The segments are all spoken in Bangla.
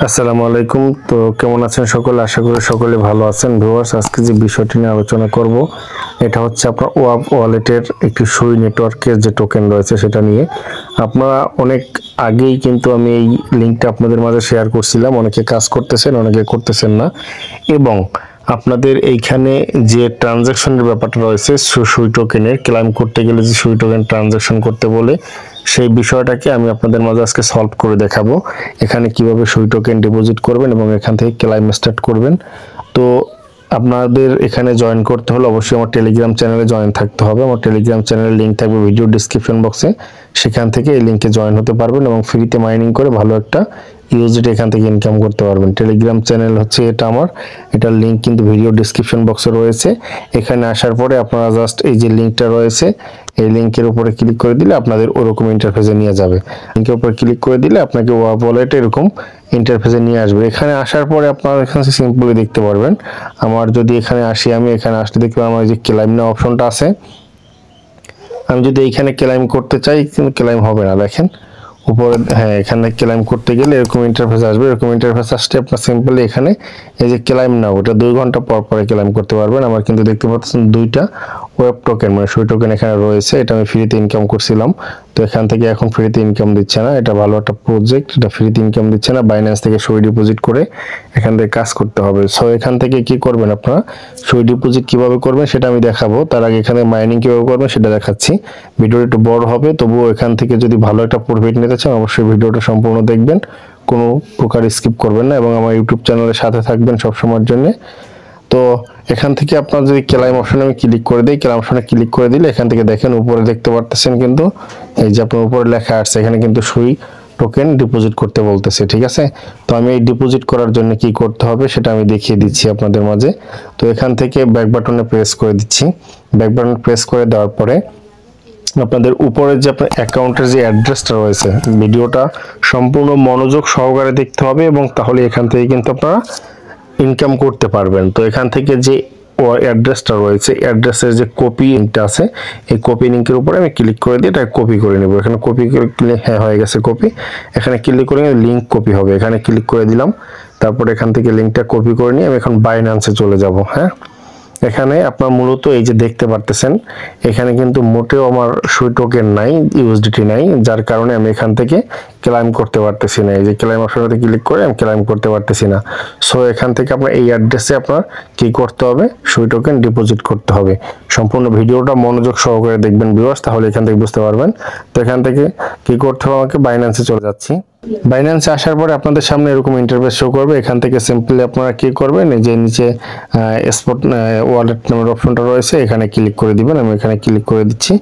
আসসালামু আলাইকুম। তো কেমন আছেন সকলে? আশা করি সকলে ভালো আছেন। ভিউয়ার্স, আজকে যে বিষয়টি নিয়ে আলোচনা করব এটা হচ্ছে আপনার ওয়াব ওয়ালেটের একটি সুই নেটওয়ার্কের যে টোকেন রয়েছে সেটা নিয়ে। আপনারা অনেক আগেই কিন্তু আমি এই লিঙ্কটা আপনাদের মাঝে শেয়ার করছিলাম। অনেকে কাজ করতেছেন, অনেকে করতেছেন না। এবং আপনাদের এইখানে যে ট্রানজ্যাকশনের ব্যাপারটা রয়েছে সুই টোকেনের ক্লেম করতে গেলে যে সুই টোকেন ট্রানজ্যাকশন করতে বলে, সেই বিষয়টাকে আমি আপনাদের মাঝে আজকে সলভ করে দেখাবো। এখানে কিভাবে সুই টোকেন ডিপোজিট করবেন এবং এখান থেকে ক্লেম স্টার্ট করবেন। তো আপনাদের এখানে জয়েন করতে হলে অবশ্যই আমার টেলিগ্রাম চ্যানেলে জয়েন থাকতে হবে। আমার টেলিগ্রাম চ্যানেলের লিঙ্ক থাকবে ভিডিও ডিসক্রিপশন বক্সে, সেখান থেকে এই লিঙ্কে জয়েন হতে পারবেন এবং ফ্রিতে মাইনিং করে ভালো একটা ইউএসডি এখান থেকে ইনকাম করতে পারবেন। টেলিগ্রাম চ্যানেল হচ্ছে এটা আমার, এটার লিঙ্ক কিন্তু ভিডিও ডিসক্রিপশন বক্সে রয়েছে। এখানে আসার পরে আপনারা জাস্ট এই যে লিঙ্কটা রয়েছে এই লিঙ্কের উপরে ক্লিক করে দিলে আপনাদের ওরকম ইন্টারফেসে নিয়ে যাবে। লিঙ্কের উপরে ক্লিক করে দিলে আপনাকে ওয়াব ওয়ালেটে এরকম ইন্টারফেসে নিয়ে আসবে। এখানে আসার পরে আপনারা এখানে সিম্পলি দেখতে পারবেন। আমার যদি এখানে আসি, আমি এখানে আসলে দেখতে পাবো আমার যে ক্লেম নাও অপশনটা আছে। আমি যদি এইখানে ক্লেম করতে চাই কিন্তু ক্লেম হবে না, দেখেন উপরে। হ্যাঁ, এখানে ক্লেম করতে গেলে এরকম ইন্টারফেস আসবে। এরকম ইন্টারফেস আসলে আপনার সিম্পলি এখানে এই যে ক্লেম নাও, ওটা 2 ঘন্টা পর পরে ক্লেম করতে পারবেন। আমার কিন্তু দেখতে পাচ্ছেন 2টা ওয়েব টোকেন মানে সুই টোকেন এখানে রয়েছে। এটা আমি ফ্রিতে ইনকাম করছিলাম, তো এখান থেকে এখন ফ্রিতে ইনকাম দিচ্ছে না। এটা ভালো একটা প্রজেক্ট, এটা ফ্রিতে ইনকাম দিচ্ছে না। বাইন্যান্স থেকে সুই ডিপোজিট করে এখান থেকে কাজ করতে হবে। সো এখান থেকে কি করবেন আপনারা, সুই ডিপোজিট কিভাবে করবেন সেটা আমি দেখাবো। তার আগে এখানে মাইনিং কিভাবে করবেন সেটা দেখাচ্ছি। ভিডিওটা একটু বড় হবে, তবুও এখান থেকে যদি ভালো একটা প্রফিট নিতে চান অবশ্যই ভিডিওটা সম্পূর্ণ দেখবেন, কোনো প্রকার স্কিপ করবেন না এবং আমার ইউটিউব চ্যানেলের সাথে থাকবেন সবসময়ের জন্য। তো এখান থেকে আপনার যদি ক্লেম অপশনে আমি ক্লিক করে দিই, ক্লেম অপশনে ক্লিক করে দিলে এখান থেকে দেখেন উপরে দেখতে পারতেছেন কিন্তু এই যে আপনার উপরে লেখা আছে এখানে কিন্তু সুই টোকেন ডিপোজিট করতে বলতেছে, ঠিক আছে। তো আমি এই ডিপোজিট করার জন্য কি করতে হবে সেটা আমি দেখিয়ে দিচ্ছি আপনাদের মাঝে। তো এখান থেকে ব্যাক বাটনে প্রেস করে দিচ্ছি। ব্যাক বাটন প্রেস করে দেওয়ার পরে আপনাদের উপরে যে আপনার অ্যাকাউন্টের যে অ্যাড্রেসটা রয়েছে, ভিডিওটা সম্পূর্ণ মনোযোগ সহকারে দেখতে হবে এবং তাহলে এখান থেকে কিন্তু আপনারা ইনকাম করতে পারবেন। তো এখান থেকে যে অ্যাড্রেসটা রয়েছে, অ্যাড্রেসের যে কপি লিঙ্কটা আছে, এই কপি লিঙ্কের উপরে আমি ক্লিক করে দিয়ে এটা কপি করে নেব। এখানে কপি করে, হ্যাঁ হয়ে গেছে কপি। এখানে ক্লিক করে লিঙ্ক কপি হবে, এখানে ক্লিক করে দিলাম। তারপর এখান থেকে লিঙ্কটা কপি করে নিয়ে আমি এখন বাইন্যান্সে চলে যাব। হ্যাঁ, এখানে আপনার মূলত এই যে দেখতে পারতেছেন এখানে কিন্তু মোটেও আমার সুই টোকেন নাই, ইউএসডিটি নাই, যার কারণে আমি এখান থেকে ক্লেম করতে পারতেছি না। এই যে ক্লেম অপশনটাতে ক্লিক করে আমি ক্লেম করতে পারতেছি না। সো এখান থেকে আপনার এই অ্যাড্রেসে আপনার কি করতে হবে, সুই টোকেন ডিপোজিট করতে হবে। সম্পূর্ণ ভিডিওটা মনোযোগ সহকারে দেখবেন ভিউয়ার্স, তাহলে এখান থেকে বুঝতে পারবেন। তো এখান থেকে কি করতে হবে, আমাকে বাইন্যান্সে চলে যাচ্ছি। বাইন্যান্সে আসার পরে আপনাদের সামনে এরকম ইন্টারফেস শো করবে। এখান থেকে সিম্পলি আপনারা কি করবেন, এই যে নিচে স্পট ওয়ালেট নামের অপশনটা রয়েছে এখানে ক্লিক করে দিবেন। আমি এখানে ক্লিক করে দিচ্ছি।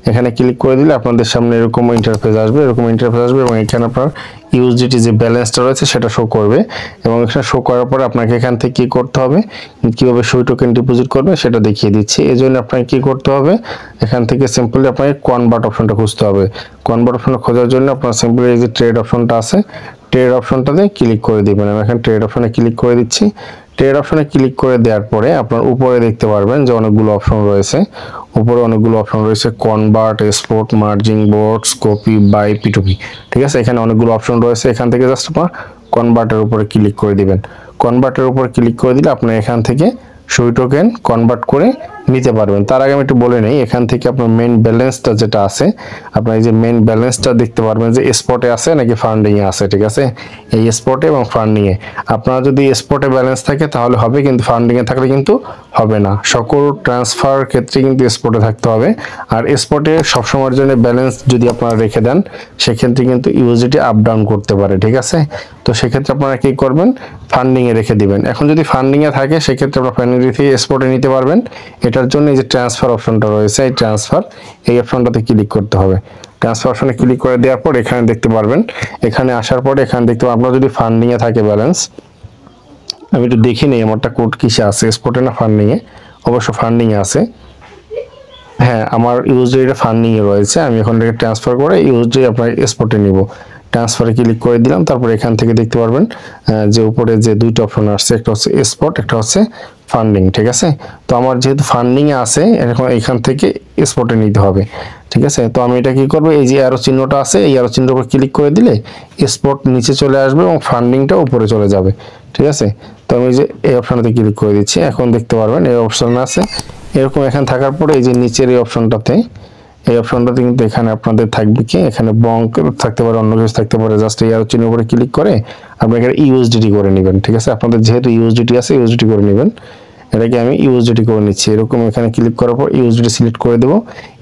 এখানে ক্লিক করে দিলে আপনাদের সামনে এরকম ইন্টারফেস আসবে, এবং এখানে আপনার ইউএসডিটি যে ব্যালেন্সটা রয়েছে সেটা শো করবে। এবং এখানে শো করার পরে আপনাকে এখান থেকে কি করতে হবে, কিভাবে সুই টোকেন ডিপোজিট করবে সেটা দেখিয়ে দিচ্ছি। এই জন্য আপনাকে কি করতে হবে, এখান থেকে সিম্পলি আপনাকে কনভার্ট অপশনটা খুঁজতে হবে। কনভার্ট অপশনটা খোঁজার জন্য আপনার সিম্পলি এই যে ট্রেড অপশনটা আছে, ট্রেড অপশনটাতে ক্লিক করে দিবেন। আমি এখানে ট্রেড অপশনে ক্লিক করে দিচ্ছি। ট্রেড অপশনে ক্লিক করে দেওয়ার পরে আপনার উপরে দেখতে পারবেন যে অনেকগুলো অপশন রয়েছে। উপরে অনেকগুলো অপশন রয়েছে, convert, export, merging, boards, copy, buy, পিটুপি, ঠিক আছে। এখানে অনেকগুলো অপশন রয়েছে। এখান থেকে জাস্ট আপনার কনভার্টের উপরে ক্লিক করে দিবেন। কনভার্টের উপরে ক্লিক করে দিলে আপনি এখান থেকে সুই টোকেন কনভার্ট করে নিতে পারবেন। তার আগে আমি একটু বলে নেই, এখান থেকে আপনার মেইন ব্যালেন্সটা যেটা আছে, আপনার এই যে মেইন ব্যালেন্সটা দেখতে পারবেন যে স্পটে আছে নাকি ফান্ডিংয়ে আছে, ঠিক আছে। এই স্পটে এবং ফান্ডিংয়ে আপনারা যদি স্পটে ব্যালেন্স থাকে তাহলে হবে, কিন্তু ফান্ডিংয়ে থাকলে কিন্তু হবে না। সকল ট্রান্সফার ক্ষেত্রে কিন্তু স্পটে থাকতে হবে। আর স্পটে সবসময়ের জন্য ব্যালেন্স যদি আপনারা রেখে দেন সেক্ষেত্রে কিন্তু ইউএসডিটি আপ ডাউন করতে পারে, ঠিক আছে। তো সেক্ষেত্রে আপনারা কি করবেন, ফান্ডিংয়ে রেখে দিবেন। এখন যদি ফান্ডিংয়ে থাকে সেক্ষেত্রে আপনারা ফান্ডিং থেকে স্পটে নিতে পারবেন। এটার জন্য এই যে ট্রান্সফার অপশনটা রয়েছে, এই ট্রান্সফার এই অপশনটাতে ক্লিক করতে হবে। ট্রান্সফার অপশনে ক্লিক করে দেওয়ার পর এখানে দেখতে পারবেন, এখানে আসার পরে এখানে দেখতে পাবেন আপনার যদি ফান্ডিংয়ে থাকে ব্যালেন্স, আমি একটু দেখি নেই আমারটা কোড কিসে আছে, স্পটে না ফান্ডিংয়ে, অবশ্য ফান্ডিংয়ে আছে। হ্যাঁ, আমার ইউএসডি ফান্ডিংয়ে রয়েছে। আমি এখন থেকে ট্রান্সফার করে ইউএসডি আপনার স্পটে নিব। ট্রান্সফারে ক্লিক করে দিলাম। তারপর এখান থেকে দেখতে পারবেন যে উপরে যে দুইটা অপশন আসছে, একটা হচ্ছে স্পট, একটা হচ্ছে ফান্ডিং। ঠিক আছে, তো আমার যেহেতু ফান্ডিং এ আছে এখন এখান থেকে স্পটে নিতে হবে। ঠিক আছে, তো আমি এটা কি করব, এই যে অ্যারো চিহ্নটা আছে এই অ্যারো চিহ্নের উপর ক্লিক করে দিলে স্পট নিচে চলে আসবে এবং ফান্ডিংটা উপরে চলে যাবে। ঠিক আছে, তো আমি যে এই অপশনটাতে ক্লিক করে দিচ্ছি। এখন দেখতে পারবেন এই অপশন আছে এরকম, এখানে থাকার পরে এই যে নিচের এই অপশনটাতে কিন্তু এখানে আপনাদের থাকবে কি, এখানে বঙ্ক থাকতে পারে, অন্য কিছু থাকতে পারে। জাস্ট এই অ্যারো চিহ্নের উপরে ক্লিক করে আপনি এখানে ইউএসডিটি করে নেবেন। ঠিক আছে, আপনাদের যেহেতু ইউএসডিটি আছে ইউএসডিটি করে নেবেন। এটাকে আমি ইউএসডিটি করে নিচ্ছি। এরকম এখানে ক্লিক করার পর ইউএসডিটি সিলেক্ট করে দেব,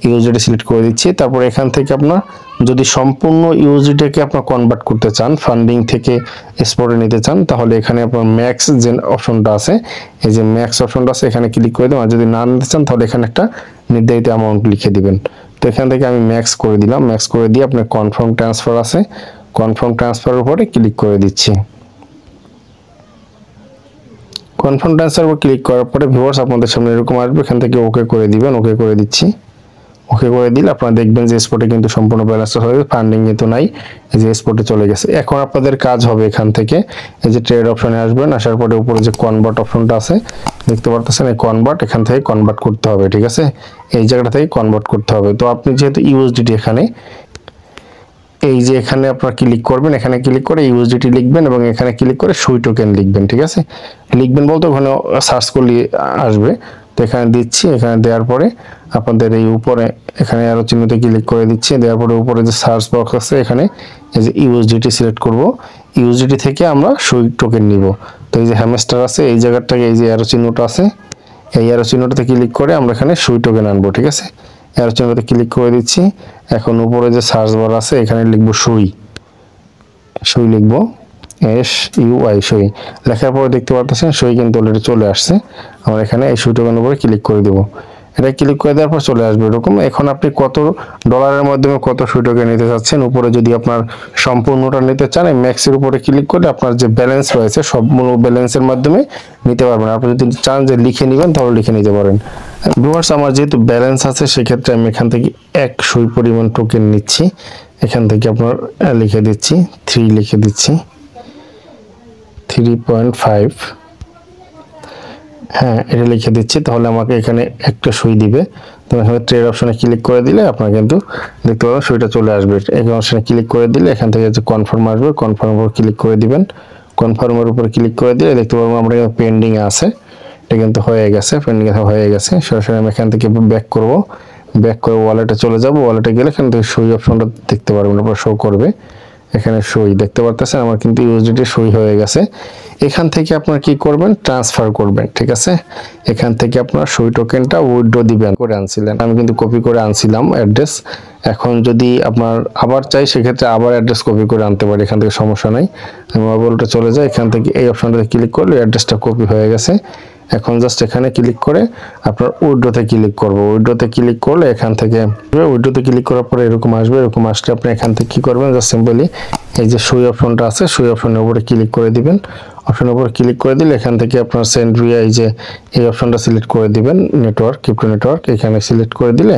ইউএসডিটি সিলেক্ট করে দিচ্ছি। তারপর এখান থেকে আপনার যদি সম্পূর্ণ ইউএসডিটিকে আপনার কনভার্ট করতে চান, ফান্ডিং থেকে স্পটে নিতে চান, তাহলে এখানে আপনার ম্যাক্স যে অপশনটা আছে, এই যে ম্যাক্স অপশনটা আছে এখানে ক্লিক করে দেবেন। আর যদি না নিতে চান তাহলে এখানে একটা নির্ধারিত অ্যামাউন্ট লিখে দিবেন। তো এখান থেকে আমি ম্যাক্স করে দিলাম। ম্যাক্স করে দিয়ে আপনার কনফার্ম ট্রান্সফার আছে, কনফার্ম ট্রান্সফারের উপরে ক্লিক করে দিচ্ছি। কনফার্ম ট্রান্সফার উপর ক্লিক করার পরে ভিউয়ার্স আপনাদের সামনে এরকম আসবে, এখান থেকে ওকে করে দিবেন। ওকে করে দিচ্ছি। ওকে করে দিলে আপনারা দেখবেন যে স্পটে কিন্তু সম্পূর্ণ ব্যালেন্স হয়ে গেছে, ফান্ডিং কিন্তু নাই, এই যে স্পটে চলে গেছে। এখন আপনাদের কাজ হবে এখান থেকে এই যে ট্রেড অপশনে আসবেন, আসার পরে উপরে যে কনভার্ট অপশনটা আছে দেখতে পারতেছেন, এই কনভার্ট, এখান থেকে কনভার্ট করতে হবে। ঠিক আছে, এই জায়গাটা থেকে কনভার্ট করতে হবে। তো আপনি যেহেতু ইউএসডিটি এখানে এই যে এখানে আপনারা ক্লিক করবেন, এখানে ক্লিক করে ইউএসডিটি লিখবেন এবং এখানে ক্লিক করে সুই টোকেন লিখবেন। ঠিক আছে, লিখবেন বলতে ওখানে সার্চ করলে আসবে। তো এখানে দিচ্ছি, এখানে দেওয়ার পরে আপনাদের এই উপরে এখানে আরো চিহ্নতে ক্লিক করে দিচ্ছি। দেওয়ার পরে উপরে যে সার্চ বক্স আছে এখানে এই যে ইউএসডিটি সিলেক্ট করব। ইউএসডিটি থেকে আমরা সুই টোকেন নিব। তো এই যে হ্যামস্টার আছে এই জায়গাটাকে এই যে অ্যারো চিহ্নটা আছে, এই অ্যারো চিহ্নটাতে ক্লিক করে আমরা এখানে সুই টোকেন আনবো। ঠিক আছে, অ্যারো চিহ্নটাতে ক্লিক করে দিচ্ছি। এখন উপরে যে সার্চ বার আছে এখানে লিখবো সুই, সুই লিখবো SUI, সুই লেখার পরে দেখতে পাচ্ছেন সুই কিন্তু অলরেডি চলে আসছে। আমরা এখানে এই সুই টোকেনের উপরে ক্লিক করে দেব। এটা ক্লিক করে দেওয়ার পর চলে আসবে এরকম। এখন আপনি কত ডলারের মাধ্যমে কত সুই টোকেন নিতে চাচ্ছেন, উপরে যদি আপনার সম্পূর্ণটা নিতে চান ম্যাক্সের উপরে ক্লিক করে আপনার যে ব্যালেন্স রয়েছে সবগুলো ব্যালেন্সের মাধ্যমে নিতে পারবেন। আপনি যদি চান যে লিখে নেবেন তাহলে লিখে নিতে পারেন। ভিউয়ার্স আমার যেহেতু ব্যালেন্স আছে সেক্ষেত্রে আমি এখান থেকে 1 সুই পরিমাণ টোকেন নিচ্ছি। এখান থেকে আপনার লিখে দিচ্ছি 3, লিখে দিচ্ছি 3.5, হ্যাঁ এটা লিখে দিচ্ছি। তাহলে আমাকে এখানে একটা সুই দিবে। তো এখানে ট্রেড অপশনে ক্লিক করে দিলে আপনার কিন্তু দেখতে পাবেন সুইটা চলে আসবে। এই অপশনে ক্লিক করে দিলে এখান থেকে যে কনফার্ম আসবে, কনফার্মের উপর ক্লিক করে দিবেন। কনফার্মের উপর ক্লিক করে দিলে দেখতে পাবেন আমরা পেন্ডিং আছে, এটা কিন্তু হয়ে গেছে, পেন্ডিং হয়ে গেছে। সরাসরি আমি এখান থেকে ব্যাক করব, ব্যাক করে ওয়ালেটে চলে যাব। ওয়ালেটে গেলে এখান থেকে সুই অপশনটা দেখতে পারবেন, আপনার শো করবে এখানে সুই দেখতে পারতেছেন। আমার কিন্তু ইউএসডিটি সুই হয়ে গেছে। এখান থেকে আপনারা কি করবেন, ট্রান্সফার করবেন। ঠিক আছে, এখান থেকে আপনারা সুই টোকেনটা উইথড্র দিবেন। করে আনছিলেন, আমি কিন্তু কপি করে আনছিলাম অ্যাড্রেস। এখন যদি আপনার আবার চাই সেক্ষেত্রে আবার অ্যাড্রেস কপি করে আনতে পারি, এখান থেকে সমস্যা নাই। আমি মোবাইলটা চলে যাই, এখান থেকে এই অপশনটাতে ক্লিক করলে অ্যাড্রেসটা কপি হয়ে গেছে। এখন জাস্ট এখানে ক্লিক করে আপনার উইথড্রতে ক্লিক করব। উইথড্রতে ক্লিক করলে এখান থেকে উইথড্রতে ক্লিক করার পরে এরকম আসবে। এরকম আসলে আপনি এখান থেকে কি করবেন, জাস্ট সিম্পলি এই যে সুই অপশনটা আছে সুই অপশনের উপরে ক্লিক করে দিবেন। অপশনের উপরে ক্লিক করে দিলে এখান থেকে আপনার সেন্ড ভিয়া এই যে এই অপশনটা সিলেক্ট করে দিবেন, নেটওয়ার্ক, ক্রিপ্টো নেটওয়ার্ক, এখানে সিলেক্ট করে দিলে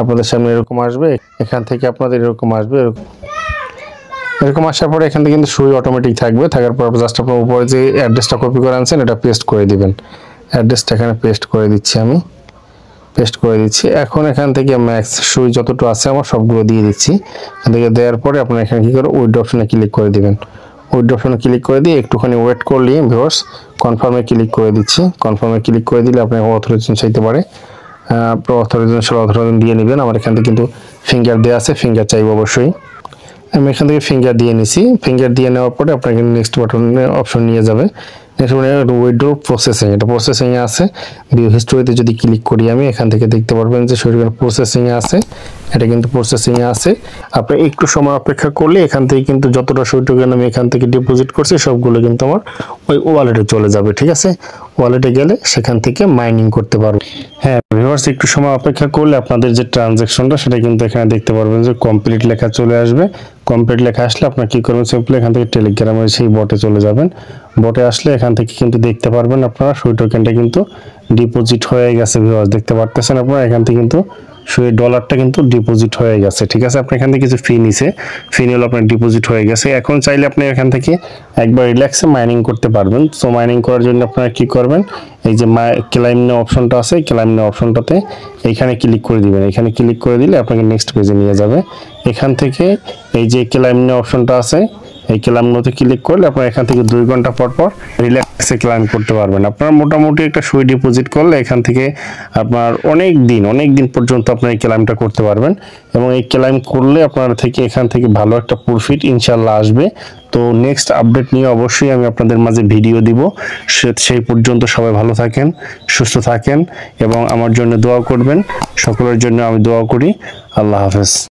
আপনাদের সামনে এরকম আসবে। এখান থেকে আপনাদের এরকম আসবে, এরকম আসার পরে এখান থেকে কিন্তু সুই অটোমেটিক থাকবে। থাকার পর জাস্ট আপনার উপরে যে অ্যাড্রেসটা কপি করে আনছেন এটা পেস্ট করে দিবেন। অ্যাড্রেসটা এখানে পেস্ট করে দিচ্ছি, আমি পেস্ট করে দিচ্ছি। এখন এখান থেকে ম্যাক্স সুই যতটুকু আছে আমার সবগুলো দিয়ে দিচ্ছি। এখান থেকে দেওয়ার পরে আপনারা এখানে কি করে উইথড্র অপশনে ক্লিক করে দিবেন। উইথড্র অপশনে ক্লিক করে দিয়ে একটুখানি ওয়েট করলে ভিউয়ার্স কনফার্মে ক্লিক করে দিচ্ছি। কনফার্মে ক্লিক করে দিলে আপনার অথরাইজেশন চাইতে পারে, অথরাইজেশন দিয়ে নেবেন। আমার এখান থেকে কিন্তু ফিঙ্গার দেওয়া আছে, ফিঙ্গার চাইব অবশ্যই। আমি এখান থেকে ফিঙ্গার দিয়ে নিছি। ফিঙ্গার দিয়ে নেওয়ার পরে আপনাকে নেক্সট বাটনে অপশন নিয়ে যাবে। নেক্সট উইথড্র প্রসেসিং, এটা প্রসেসিংয়ে আছে। ভিউ হিস্টোরিতে যদি ক্লিক করি আমি এখান থেকে দেখতে পারবেন যে সেটা প্রসেসিংয়ে আছে, এটা কিন্তু প্রসেসিংয়ে আছে। আপনি একটু সময় অপেক্ষা করলে এখান থেকে কিন্তু যতটা সুই টোকেন আমি এখান থেকে ডিপোজিট করছি সবগুলো কিন্তু আমার ওই ওয়ালেটে চলে যাবে। ঠিক আছে, ওয়ালেটে গেলে সেখান থেকে মাইনিং করতে পারবো। হ্যাঁ ভিউয়ার্স, একটু সময় অপেক্ষা করলে আপনাদের যে ট্রানজ্যাকশনটা সেটা কিন্তু এখানে দেখতে পারবেন যে কমপ্লিট লেখা চলে আসবে। কমপ্লিট লেখা আসলে আপনার কি করবেন, সিম্পলি এখান থেকে টেলিগ্রামের সেই বটে চলে যাবেন। বটে আসলে এখান থেকে কিন্তু দেখতে পারবেন আপনারা সুই টোকেনটা কিন্তু ডিপোজিট হয়ে গেছে। ভিউয়ার্স দেখতে পারতেছেন আপনারা এখান থেকে কিন্তু সেই ডলারটা কিন্তু ডিপোজিট হয়ে গেছে। ঠিক আছে, আপনি এখান থেকে কিছু ফি নিছে, ফি নিলে আপনার ডিপোজিট হয়ে গেছে। এখন চাইলে আপনি এখান থেকে একবার রিল্যাক্সে মাইনিং করতে পারবেন। সো মাইনিং করার জন্য আপনারা কি করবেন, এই যে ক্লাইম নাও অপশনটা আছে, ক্লাইম নাও অপশনটাতে এইখানে ক্লিক করে দিবেন। এখানে ক্লিক করে দিলে আপনাকে নেক্সট পেজে নিয়ে যাবে। এখান থেকে এই যে ক্লাইম নাও অপশনটা আছে, এই ক্লাইম নাওতে ক্লিক করলে আপনারা এখান থেকে 2 ঘন্টা পর পর রিল্যাক্সে ক্লাইম করতে পারবেন। আপনারা মোটামুটি একটা সুই ডিপোজিট করলে এখান থেকে আপনার অনেক দিন পর্যন্ত আপনার এই ক্লাইমটা করতে পারবেন, এবং এই ক্লাইম করলে আপনার থেকে এখান থেকে ভালো একটা প্রফিট ইনশাল্লাহ আসবে। তো নেক্সট আপডেট নিয়ে অবশ্যই আমি আপনাদের মাঝে ভিডিও দিব। সেই পর্যন্ত সবাই ভালো থাকেন, সুস্থ থাকেন এবং আমার জন্য দোয়া করবেন। সকলের জন্য আমি দোয়া করি। আল্লাহ হাফেজ।